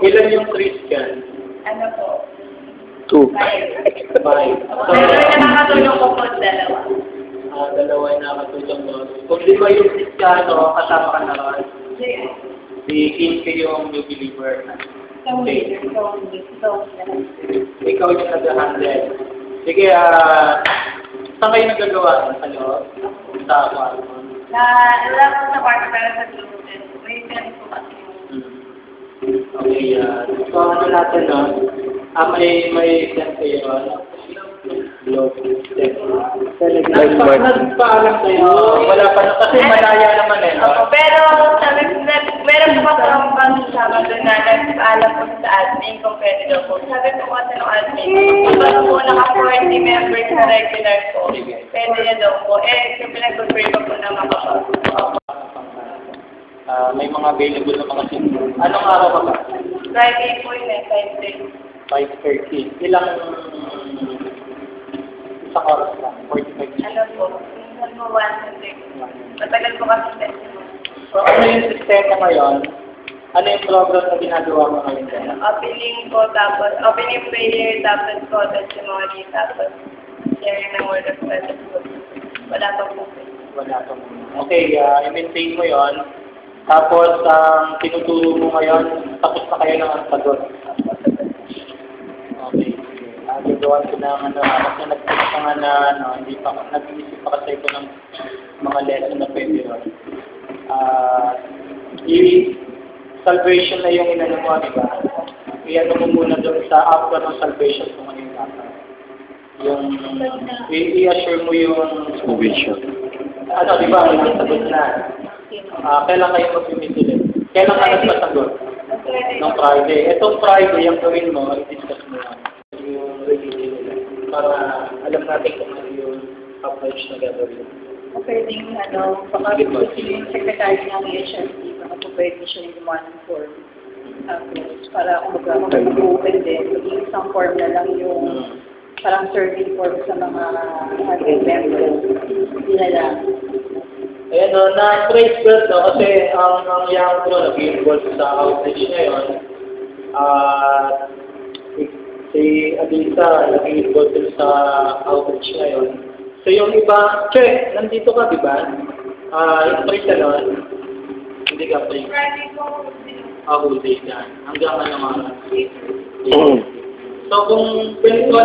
Ilan yung Christian? Ano po? 2. 5. Pero yung nakatulong ko po, dalawa. Dalawa yung nakatulong mo. Kung di ba yung Kristiyano, kasama ka na ron? Si Kinke yung new believer. Okay. Ikaw yung nag-handle. Sige, saan kayo nagagawa? Sa loob? Sa kwarto? Wala ko sa kwarto pero sa loob. May friend po kasi. Okay, so ano natin, no? May friend kayo, nagpaalam kayo. Wala pa na, kasi malaya naman eh. Opo, pero meron po kasi akong kasama doon na nagpaalam po sa admin kung pwede daw po. Sabi ko kasi ng admin, iba po naka-40 members na regular po. Pwede niya daw po. Yung pinag-confirm ko po na makapag. May mga available na mga singles. Anong araw ka ba? Friday po yun 5:30. 5:30. Ilang isang oras lang? 45 minutes. Ano po? Minsan mo 1 Matagal po kasi testimony. So ano yung sistema ngayon? Ano yung program na ginagawa mo ngayon? Opening po, tapos opening prayer, tapos po testimony, tapos sharing ng word of God. Wala pa po. Wala pa muna. Okay, i-maintain mo yon. Tapos, ang tinuturo mo ngayon, tapos na kayo ng sagot. Okay. Gagawan ko ng kasi nag-isip pa nga na, hindi pa, nag-iisip pa kasi ko ng mga lesson na pwede yun. Salvation na yung inano mo, di ba? I-ano mo muna doon sa after ng salvation kung ano yung dapat. Yung, i-assure mo yung Salvation. ano, di ba? Yung sagot na. Kailan kayo mag-meet ulit? Kailan ka nagpasagot? Nung Friday. Itong Friday, yung gawin mo, i-discuss mo lang yung religion nila. Para alam natin kung ano yung approach na gagawin. Pwedeng, baka yung secretary ng HRC, baka po pwede siya yung gumawa ng form. Para kung mag-open din, maging isang form na lang yung parang survey form sa mga members. Hindi na lang. Ayan o, na-praise God, no? Kasi ang young pro nag-involve sa outreach ngayon. Si Adisa nag-involve din sa outreach ngayon. So yung iba, che, nandito ka, di ba? Praise ka nun? Hindi ka praise. Friday po. Whole day yan. Hanggang ano mga. So kung pwede ko,